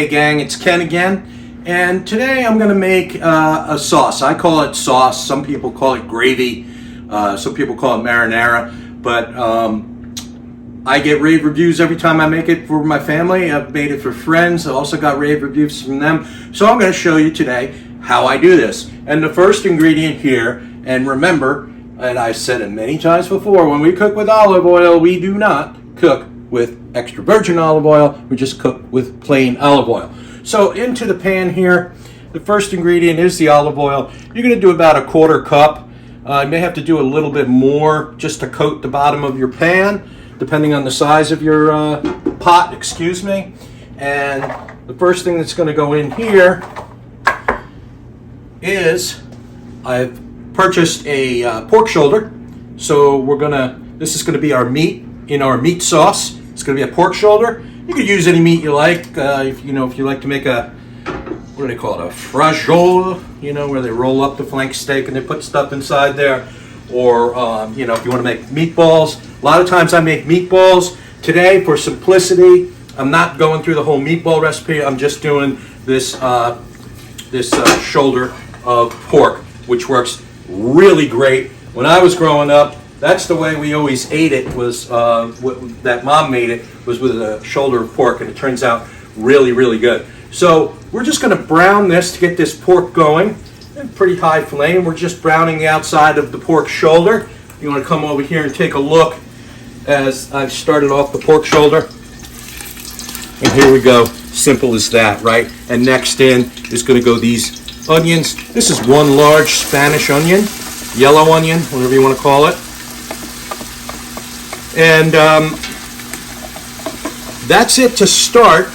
Hey gang, it's Ken again, and today I'm going to make a sauce. I call it sauce, some people call it gravy, some people call it marinara, but I get rave reviews every time I make it for my family. I've made it for friends, I also got rave reviews from them. So I'm going to show you today how I do this. And the first ingredient here, and remember, and I've said it many times before, when we cook with olive oil, we do not cook with extra virgin olive oil, we just cook with plain olive oil. So into the pan here, the first ingredient is the olive oil. You're going to do about a 1/4 cup. You may have to do a little bit more just to coat the bottom of your pan, depending on the size of your pot, excuse me. And the first thing that's going to go in here is I've purchased a pork shoulder. So this is going to be our meat in our meat sauce. It's going to be a pork shoulder. You could use any meat you like. If you like to make a, what do they call it, a fragiole, where they roll up the flank steak and they put stuff inside there. Or, if you want to make meatballs. A lot of times I make meatballs. Today, for simplicity, I'm not going through the whole meatball recipe. I'm just doing this, shoulder of pork, which works really great. When I was growing up, that's the way we always ate it, was that Mom made it, was with a shoulder of pork, and it turns out really, really good. So we're just going to brown this to get this pork going at a pretty high flame. We're just browning the outside of the pork shoulder. You want to come over here and take a look as I've started off the pork shoulder. And here we go. Simple as that, right? And next in is going to go these onions. This is one large Spanish onion, yellow onion, whatever you want to call it. And that's it to start.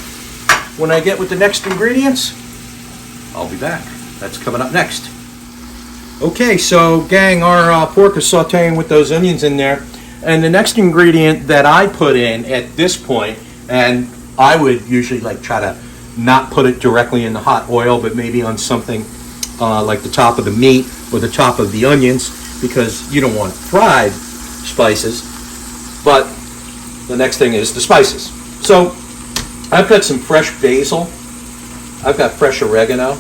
When I get with the next ingredients, I'll be back. That's coming up next. Okay, so gang, our pork is sauteing with those onions in there. And the next ingredient that I put in at this point, and I would usually try to not put it directly in the hot oil, but maybe on something like the top of the meat or the top of the onions, because you don't want fried spices. But the next thing is the spices. So I've got some fresh basil. I've got fresh oregano.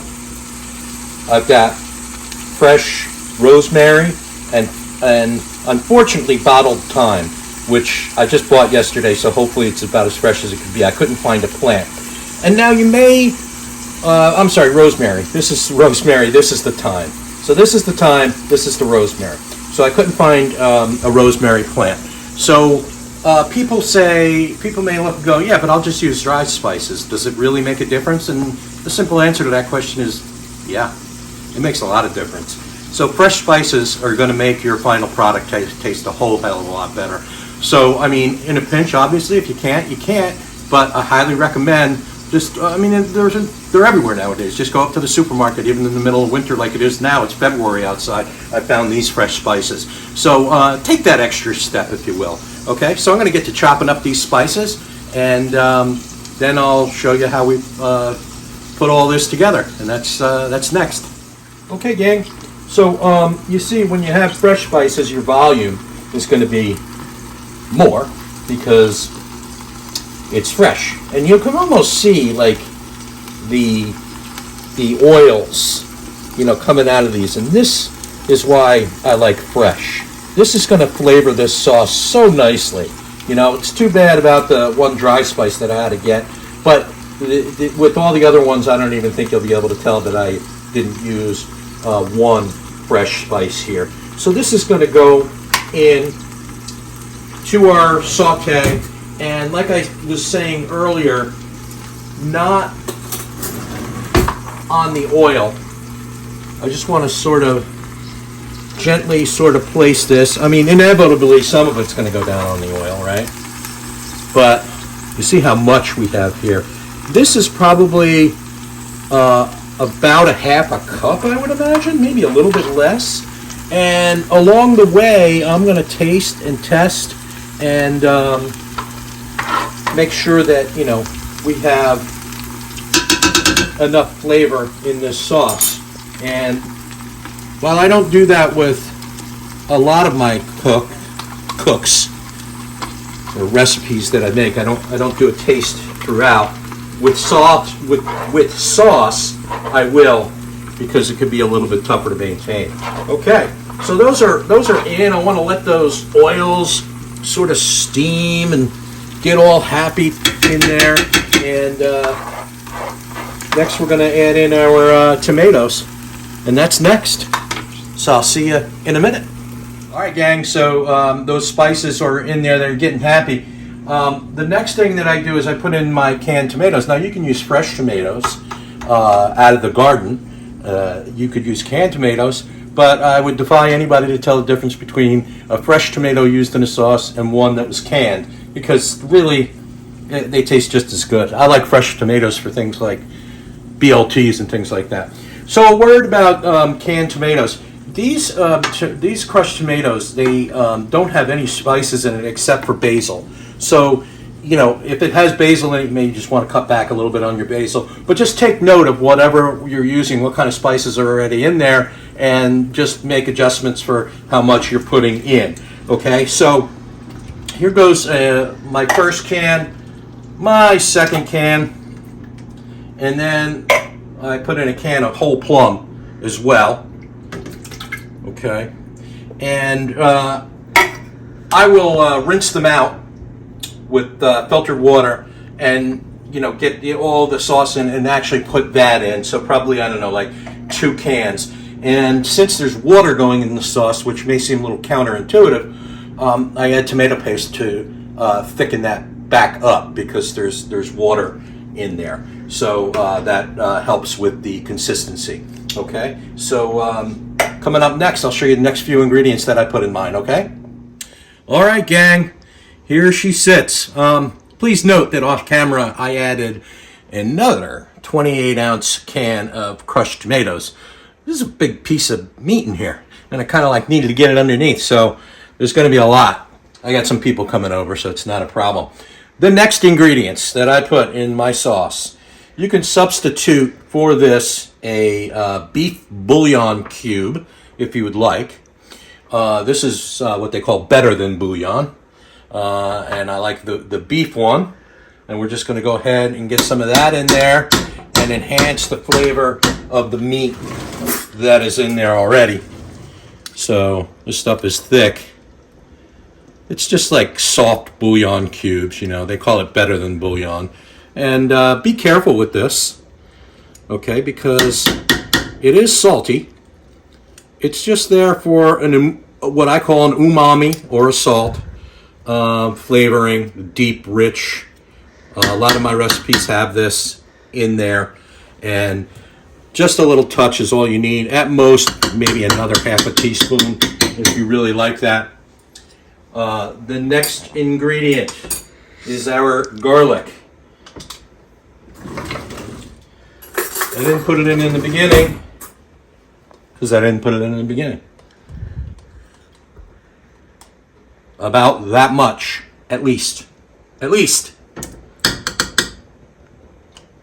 I've got fresh rosemary and unfortunately bottled thyme, which I just bought yesterday, so hopefully it's about as fresh as it could be. I couldn't find a plant. And now you may, I'm sorry, rosemary. This is rosemary, this is the thyme. So this is the thyme, this is the rosemary. So I couldn't find a rosemary plant. So people may look and go, yeah, but I'll just use dry spices. Does it really make a difference? And the simple answer to that question is, yeah, it makes a lot of difference. So fresh spices are going to make your final product taste a whole hell of a lot better. So, I mean, in a pinch, obviously, if you can't, you can't. But I highly recommend they're everywhere nowadays. Just go up to the supermarket, even in the middle of winter like it is now. It's February outside. I found these fresh spices. So take that extra step, if you will. Okay, so I'm going to get to chopping up these spices, and then I'll show you how we put all this together, and that's next. Okay, gang. So you see, when you have fresh spices, your volume is going to be more because it's fresh, and you can almost see the oils, coming out of these. And this is why I like fresh. This is going to flavor this sauce so nicely. It's too bad about the one dry spice that I had to get, but with all the other ones, I don't even think you'll be able to tell that I didn't use one fresh spice here. So this is going to go in to our saute, and like I was saying earlier, not on the oil. I just want to gently place this. I mean, inevitably some of it's going to go down on the oil, right? But you see how much we have here. This is probably about a half a cup, I would imagine, maybe a little bit less. And along the way, I'm going to taste and test and make sure that we have enough flavor in this sauce. And while I don't do that with a lot of my cooks or recipes that I make, I don't do a taste throughout. with sauce, I will, because it could be a little bit tougher to maintain. Okay, so those are in. I want to let those oils sort of steam and get all happy in there. And next we're going to add in our tomatoes, and that's next. So I'll see you in a minute. All right, gang, so those spices are in there. They're getting happy. The next thing that I do is I put in my canned tomatoes. Now, you can use fresh tomatoes out of the garden. You could use canned tomatoes, but I would defy anybody to tell the difference between a fresh tomato used in a sauce and one that was canned, because really, they taste just as good. I like fresh tomatoes for things like BLTs and things like that. So a word about canned tomatoes. These crushed tomatoes, they don't have any spices in it except for basil. So, you know, if it has basil in it, you may just want to cut back a little bit on your basil. But just take note of whatever you're using, what kind of spices are already in there, and just make adjustments for how much you're putting in. Okay, so here goes my first can, my second can, and then I put in a can of whole plum as well. Okay, and I will rinse them out with filtered water, and get all the sauce in, and actually put that in. So probably, I don't know, like 2 cans. And since there's water going in the sauce, which may seem a little counterintuitive, I add tomato paste to thicken that back up, because there's water in there. So that helps with the consistency. Okay, so coming up next, I'll show you the next few ingredients that I put in mine. Okay. All right, gang. Here she sits. Please note that off camera I added another 28-ounce can of crushed tomatoes. This is a big piece of meat in here, and I kind of needed to get it underneath, so there's going to be a lot. I got some people coming over, so it's not a problem. The next ingredients that I put in my sauce, you can substitute for this a beef bouillon cube if you would like. This is what they call better than bouillon. And I like the beef one, and we're just going to go ahead and get some of that in there and enhance the flavor of the meat that is in there already. So this stuff is thick. It's just like soft bouillon cubes, they call it better than bouillon. And be careful with this, okay, because it is salty. It's just there for what I call an umami, or a salt. Flavoring, deep, rich. A lot of my recipes have this in there, and just a little touch is all you need. At most, maybe another half a teaspoon if you really like that. The next ingredient is our garlic. I didn't put it in the beginning because I didn't put it in the beginning. About that much, at least. At least.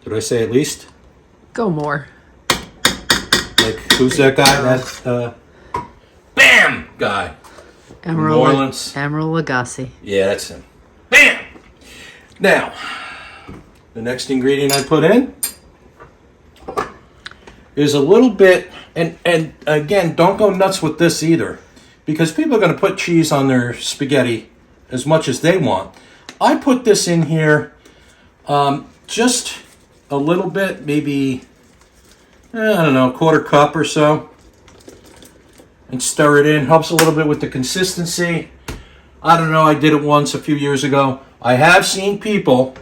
Did I say at least? Go more. Like, who's that guy? That's BAM guy. Emerald, New Orleans. Emerald Lagasse. Yeah, that's him. BAM! Now, the next ingredient I put in is a little bit, and again, don't go nuts with this either, because people are going to put cheese on their spaghetti as much as they want. I put this in here just a little bit, maybe, I don't know, a quarter cup or so, and stir it in. Helps a little bit with the consistency. I don't know, I did it once a few years ago. I have seen people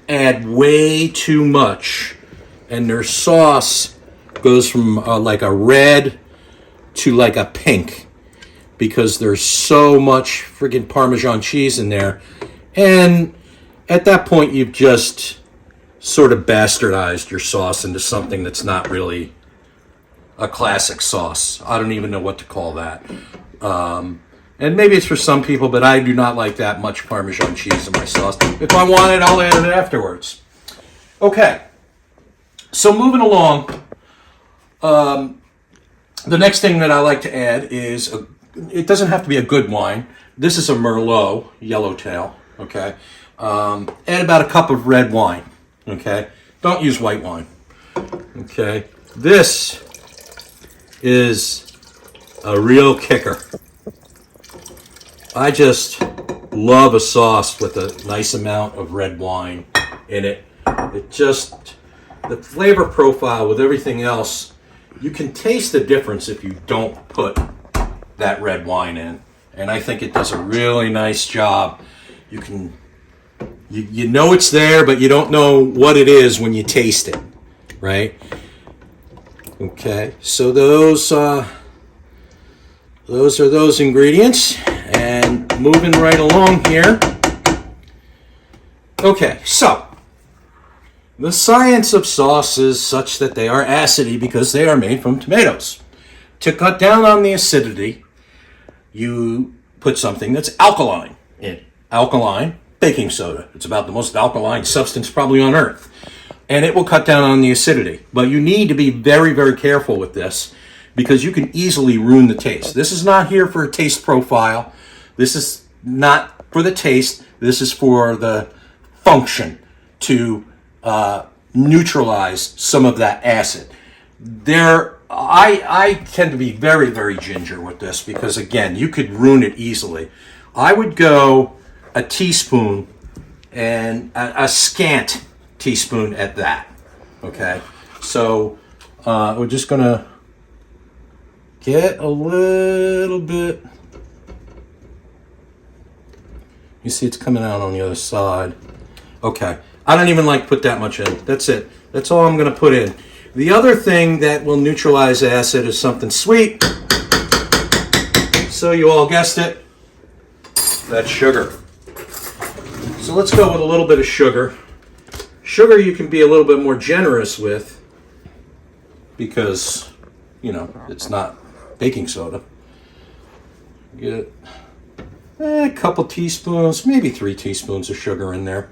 add way too much, and their sauce goes from like a red to like a pink, because there's so much friggin' Parmesan cheese in there. And at that point, you've just sort of bastardized your sauce into something that's not really a classic sauce. I don't even know what to call that. And maybe it's for some people, but I do not like that much Parmesan cheese in my sauce. If I want it, I'll add it afterwards. Okay, so moving along, the next thing that I like to add is it doesn't have to be a good wine. This is a Merlot, Yellowtail, okay? Add about a cup of red wine, okay? Don't use white wine. Okay, this is a real kicker. I just love a sauce with a nice amount of red wine in it. It just, the flavor profile with everything else, you can taste the difference if you don't put that red wine in. And I think it does a really nice job. You can, you know it's there, but you don't know what it is when you taste it, right? Okay, so those are those ingredients. And moving right along here. Okay, so the science of sauce is such that they are acidy because they are made from tomatoes. To cut down on the acidity, you put something that's alkaline in. Alkaline baking soda. It's about the most alkaline substance probably on earth. And it will cut down on the acidity. But you need to be very, very careful with this because you can easily ruin the taste. This is not here for a taste profile. This is not for the taste. This is for the function to neutralize some of that acid. I tend to be very, very ginger with this because, again, you could ruin it easily. I would go a teaspoon and a scant teaspoon at that. Okay? So we're just going to get a little bit. You see it's coming out on the other side. Okay. I don't even like to put that much in. That's it. That's all I'm going to put in. The other thing that will neutralize acid is something sweet. So you all guessed it. That's sugar. So let's go with a little bit of sugar. Sugar you can be a little bit more generous with because, you know, it's not baking soda. Get a couple teaspoons, maybe 3 teaspoons of sugar in there.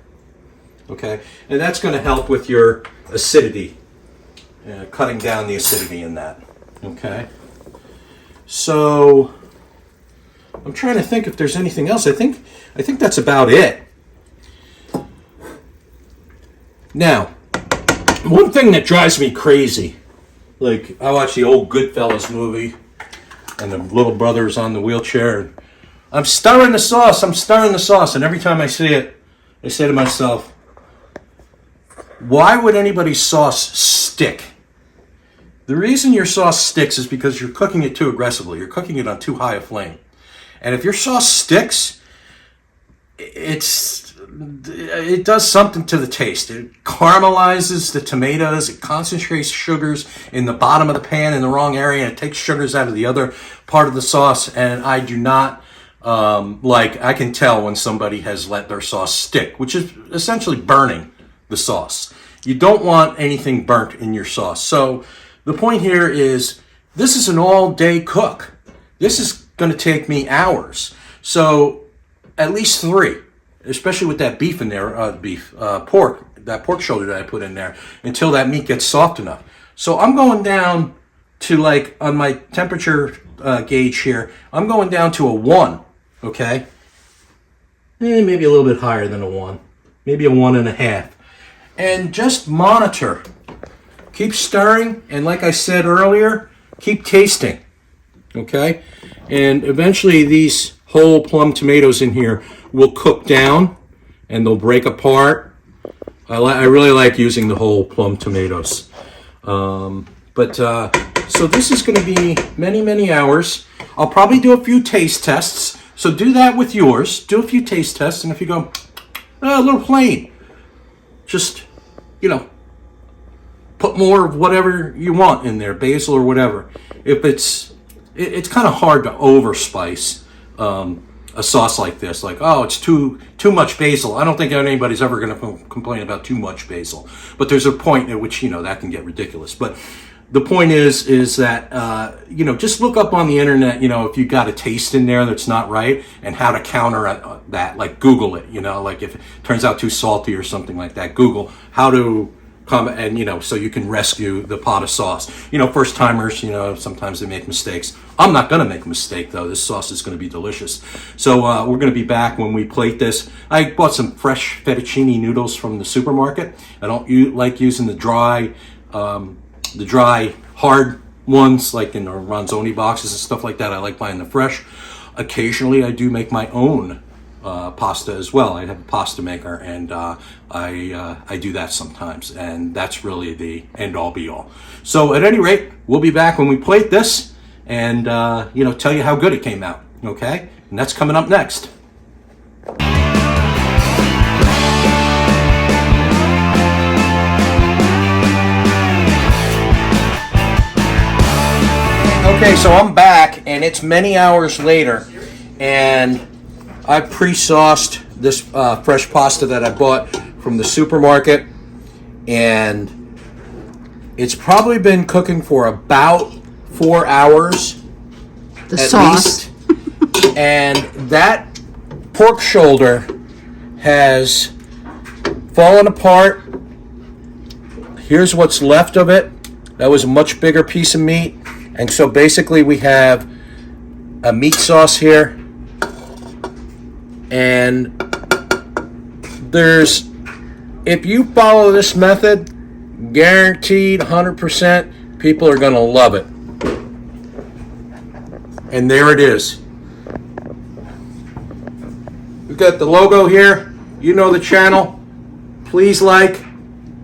Okay, and that's going to help with your acidity, cutting down the acidity in that. Okay, so I'm trying to think if there's anything else. I think that's about it. Now, one thing that drives me crazy, like I watch the old Goodfellas movie, and the little brother's on the wheelchair, and I'm stirring the sauce, and every time I see it, I say to myself, why would anybody's sauce stick? The reason your sauce sticks is because you're cooking it too aggressively. You're cooking it on too high a flame. And if your sauce sticks, it does something to the taste. It caramelizes the tomatoes. It concentrates sugars in the bottom of the pan in the wrong area, and it takes sugars out of the other part of the sauce. And I do not I can tell when somebody has let their sauce stick, which is essentially burning the sauce. You don't want anything burnt in your sauce. So the point here is this is an all-day cook. This is going to take me hours. So at least 3, especially with that beef in there, pork, that pork shoulder that I put in there, until that meat gets soft enough. So I'm going down to, like, on my temperature gauge here, I'm going down to a 1, okay? Maybe a little bit higher than a 1. Maybe a 1.5. And just monitor. Keep stirring, and like I said earlier, keep tasting, okay? And eventually these whole plum tomatoes in here will cook down, and they'll break apart. I really like using the whole plum tomatoes. So this is going to be many, many hours. I'll probably do a few taste tests. So do that with yours. Do a few taste tests, and if you go, a little plain, just, put more of whatever you want in there, basil or whatever. If it's kind of hard to overspice a sauce like this, like, oh, it's too much basil. I don't think anybody's ever going to complain about too much basil, but there's a point at which that can get ridiculous. But the point is that just look up on the internet, if you got a taste in there that's not right, and how to counter that. Like Google it, like if it turns out too salty or something like that, Google how to come and, so you can rescue the pot of sauce. First timers, sometimes they make mistakes. I'm not going to make a mistake, though. This sauce is going to be delicious. So we're going to be back when we plate this. I bought some fresh fettuccine noodles from the supermarket. I don't like using the dry, hard ones like in the Ronzoni boxes and stuff like that. I like buying the fresh. Occasionally, I do make my own pasta as well. I have a pasta maker, and I do that sometimes, and that's really the end all be all. So at any rate, we'll be back when we plate this and tell you how good it came out. Okay, and that's coming up next. Okay, so I'm back, and it's many hours later, and I pre-sauced this fresh pasta that I bought from the supermarket, and it's probably been cooking for about 4 hours The at sauce. least. And that pork shoulder has fallen apart. Here's what's left of it. That was a much bigger piece of meat. And so basically we have a meat sauce here. And if you follow this method, guaranteed 100% people are going to love it. And there it is. We've got the logo here. You know the channel. Please like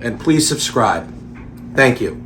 and please subscribe. Thank you.